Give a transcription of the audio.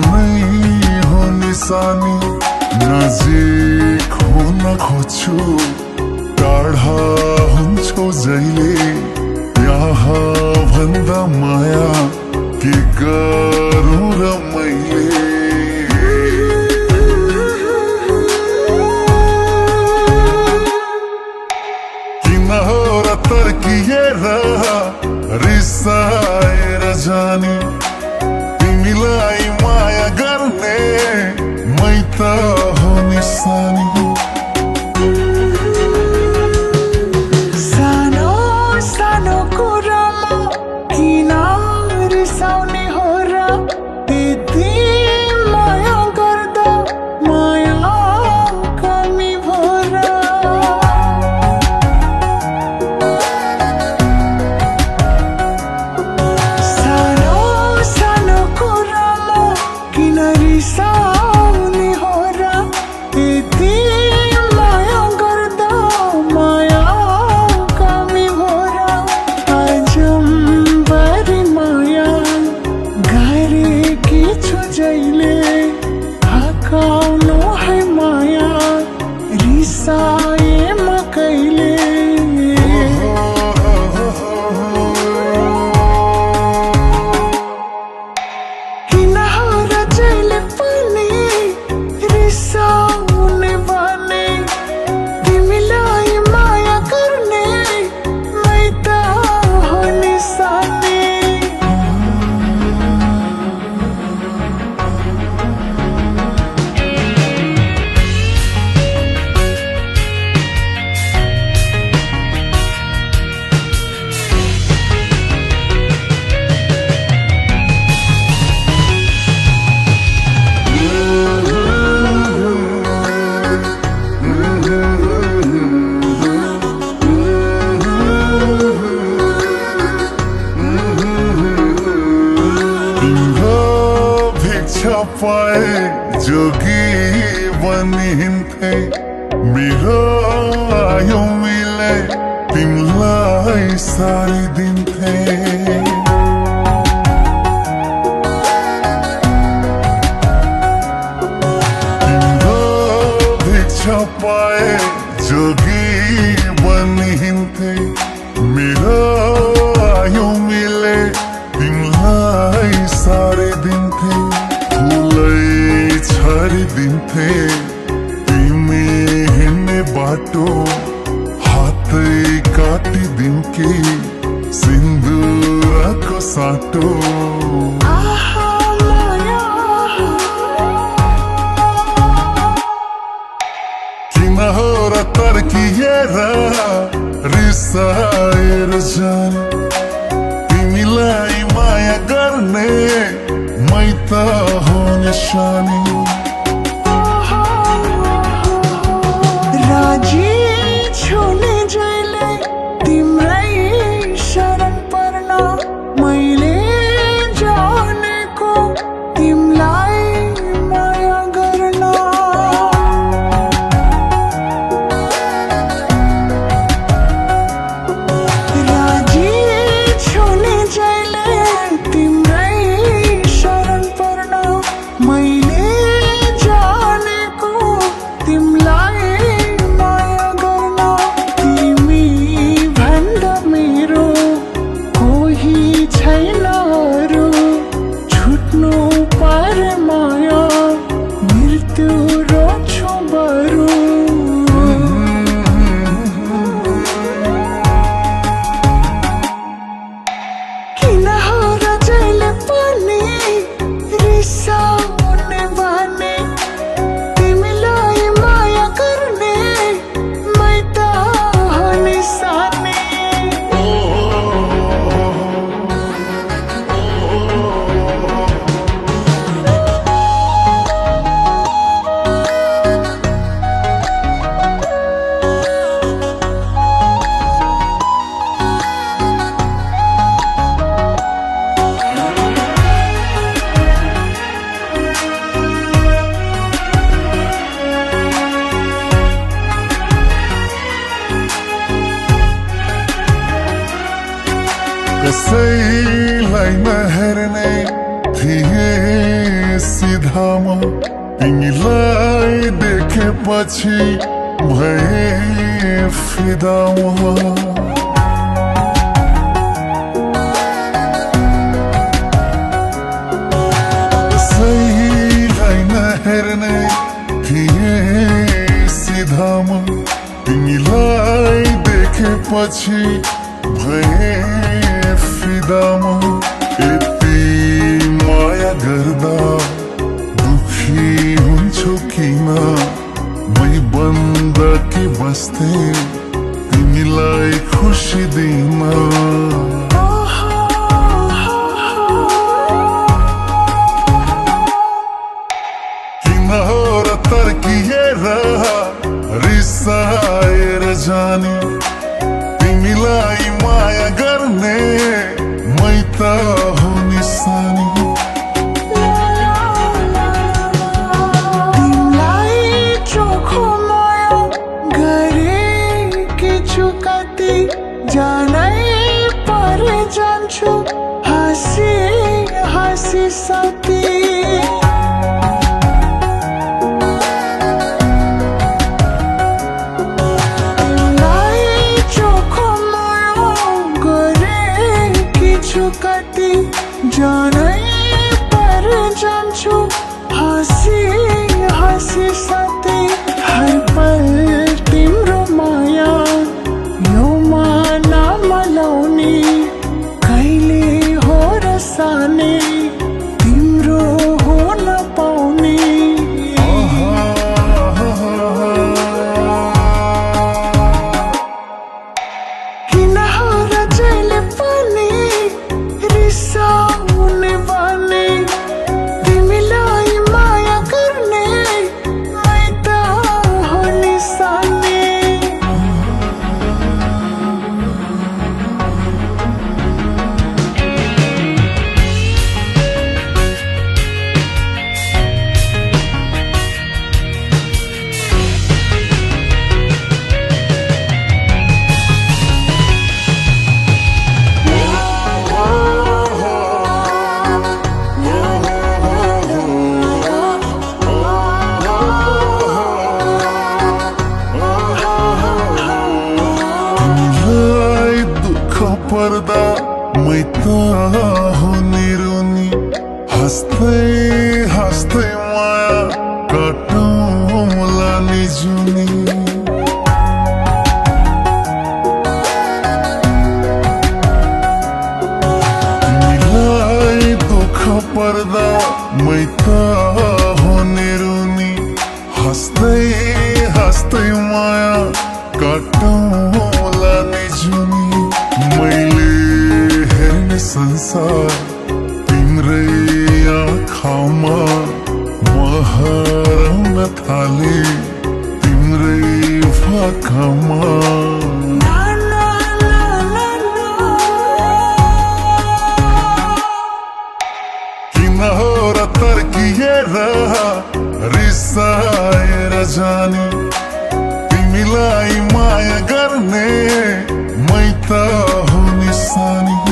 नै हो निशानी नजिक हुन खोज्छु टाढा हुन्छौ जहिले यहाँ भन्दा माया के गरौँ र मैले किन हो र तर्किएर रिसाएर जाने तिमीलाई माया गर्ने मै त हो निशानी सानो सानो कुरामा किन रिसाउने हो र यति माया गर्दा माया कमी भयो र सानो सानो कुरामा किन रिसाउने हो र यति माया गर्दा माया कमी भयो र अजम्बरी माया गरेकी छु जहिले हकाउनु है माया रिसाएमा कहिले किन हो र जहिले पनि रिसाउने भने तिमीलाई माया गर्ने मै त हो निशानी तिम्रो भिक्षा पाए जोगी बनिन्थे मेरो आयो मिले तिमीलाई सारिदिन्थे तिम्रो भिक्षा पाए जोगी बनिन्थे मेरो आयो मिले तिमीलाई सारिदिन्थे फुलै छरिदिन्थे तिमी हिँड्ने बाटो हातै काटिदिन्थे सिन्दुरको साटो आहा माया किन हो र तर्किएर रिसाएर जाने तिमीलाई माया गर्ने मै त हो निशानी राजी छु नि जहिले तिम्रै शरण पर्न मैले जानेको तिमीलाई माया गर्न राजी छु नि जहिले तिम्रै शरण पर्न मैले जानेको तिमीलाई माया गर्न तिमी भन्दा मेरो कोही छैन अरू छुट्नु परेमा थामा तिमीलाई देखेपछि भए फिदा म सहीलाई नहेर्ने थिए सिधा म तिमीलाई देखेपछि भए फिदा म यति माया गर्दा दुखी हुन्छु किन मै बन्द कि बस्थे तिमीलाई खुसी दिन किन हो र तर्किएर रिसाएर जाने तिमीलाई माया गर्ने मै त हो निशानी जानै परे जान्छु हाँसी हाँसी साथी तिमीलाई चोखो माया गरेकी छु कति जानै परे जान्छु हाँसी हाँसी साथी हर पल तिम्रो माया कहिले हो र साने तिम्रो हो न पाउने किन हो र जहिले पनि रिसाउने बानी तिमीलाई माया गर्ने मै त हो निशानी पर्दा मै त हो निरुनी हाँस्दै हाँस्दै माया काटौँला नि जुनी तिमीलाई दुःख पर्दा मै त हो निरुनी हाँस्दै हाँस्दै माया काटौँला नि जुनी मैले हेर्ने संसार तिम्रै आँखामा महराउन थाले तिम्रै भाकामा किन हो र तर्किएर रिसाएर जाने तिमीलाई माया गर्ने मै त हो निशानी